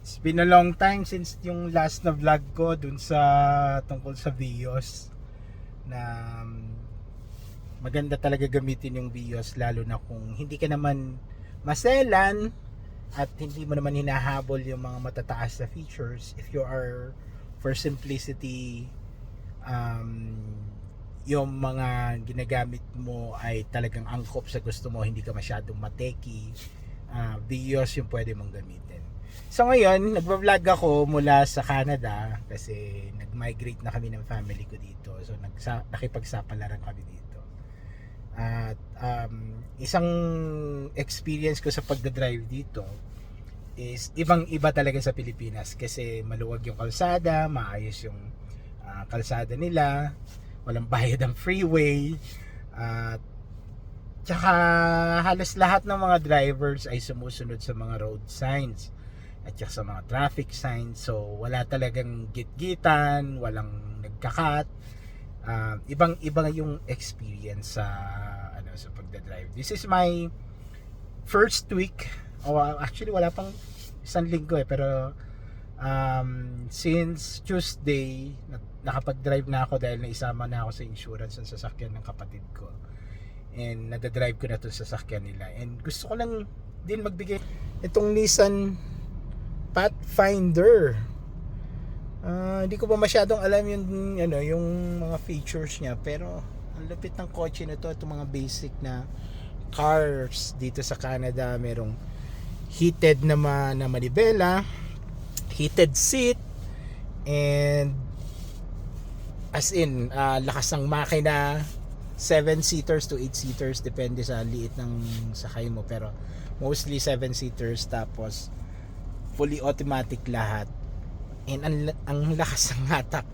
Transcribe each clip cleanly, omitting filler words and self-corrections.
It's been a long time since yung last na vlog ko dun sa tungkol sa Vios na maganda talaga gamitin yung Vios lalo na kung hindi ka naman maselan at hindi mo naman hinahabol yung mga matataas na features. If you are for simplicity, yung mga ginagamit mo ay talagang angkop sa gusto mo, hindi ka masyadong mateki, Vios yung pwede mong gamitin. So ngayon, nagba-vlog ako mula sa Canada kasi nag-migrate na kami ng family ko dito. So nakipagsapalaran kami dito. At isang experience ko sa pagdadrive dito is ibang-iba talaga sa Pilipinas kasi maluwag yung kalsada, maayos yung kalsada nila, walang bayad ang freeway, at tsaka halos lahat ng mga drivers ay sumusunod sa mga road signs at saka sa mga traffic signs. So wala talagang gitgitan, walang nagkakat. Ibang-iba yung experience sa sa pagdadrive. This is my first week. Actually wala pang isang linggo pero since Tuesday nakapag-drive na ako dahil naisama na ako sa insurance ng sasakyan ng kapatid ko. And nadadrive ko na itong sasakyan nila. And gusto ko lang din magbigay itong Nissan Pathfinder. Hindi ko pa masyadong alam yung mga features niya, pero ang lupit ng kotse nito. Itong mga basic na cars dito sa Canada, merong heated na manibela, heated seat, and as in lakas ng makina, 7-seaters to 8-seaters depende sa liit ng sakay mo, pero mostly 7-seaters, tapos fully automatic lahat. And ang lakas ng hatak.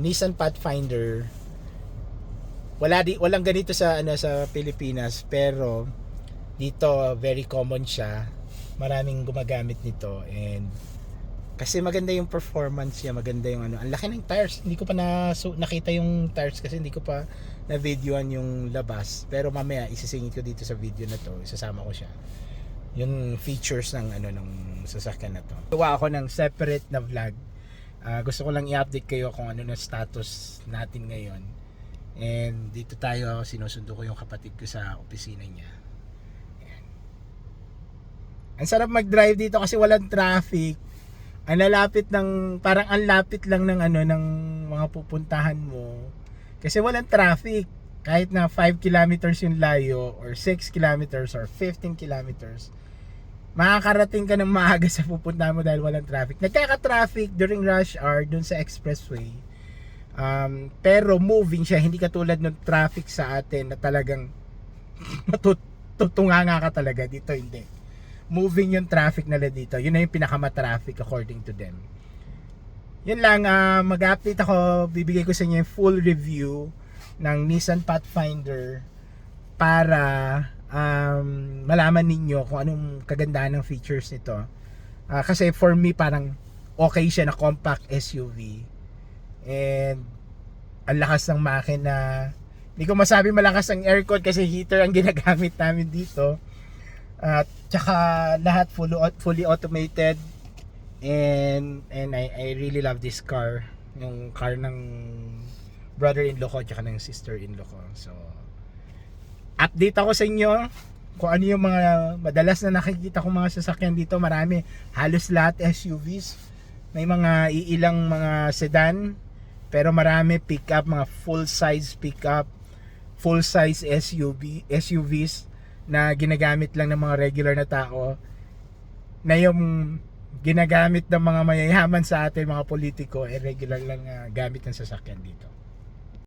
Nissan Pathfinder, walang ganito sa sa Pilipinas, pero dito very common siya. Maraming gumagamit nito, and kasi maganda yung performance niya, maganda yung ang laki ng tires. Hindi ko pa nakita yung tires kasi hindi ko pa na videoan yung labas, pero mamaya isisingit ko dito sa video na to, isasama ko siya yung features ng ng sasakyan na to. Gawa ako ng separate na vlog. Gusto ko lang i-update kayo kung ano na status natin ngayon. And dito tayo, sinusundo ko yung kapatid ko sa opisina niya. Ayan. Ang sarap mag-drive dito kasi walang traffic. Parang ang lapit lang ng ng mga pupuntahan mo. Kasi walang traffic. Kahit na 5 kilometers yung layo, or 6 kilometers, or 15 kilometers, makakarating ka ng maaga sa pupuntahan mo dahil walang traffic. Nagkaka-traffic during rush hour dun sa expressway. Pero moving siya, hindi katulad ng traffic sa atin na talagang matutunganga ka talaga. Dito hindi. Moving yung traffic nila dito. Yun na yung pinakama-traffic according to them. Yun lang, mag-update ako. Bibigay ko sa inyo yung full review ng Nissan Pathfinder para malaman ninyo kung anong kagandahan ng features nito. Kasi for me parang okay siya na compact SUV, and ang lakas ng makina. Hindi ko masabi malakas ang aircon kasi heater ang ginagamit namin dito. At tsaka lahat fully automated, and I really love this car. Yung car ng brother-in-law ko tsaka ng sister-in-law ko. So update ako sa inyo kung ano yung mga madalas na nakikita kong mga sasakyan dito. Marami, halos lahat SUVs. May mga iilang mga sedan, pero marami pickup, mga full size pickup, full size SUVs na ginagamit lang ng mga regular na tao, na yung ginagamit ng mga mayayaman sa atin, mga politiko, regular lang gamit ng sasakyan dito.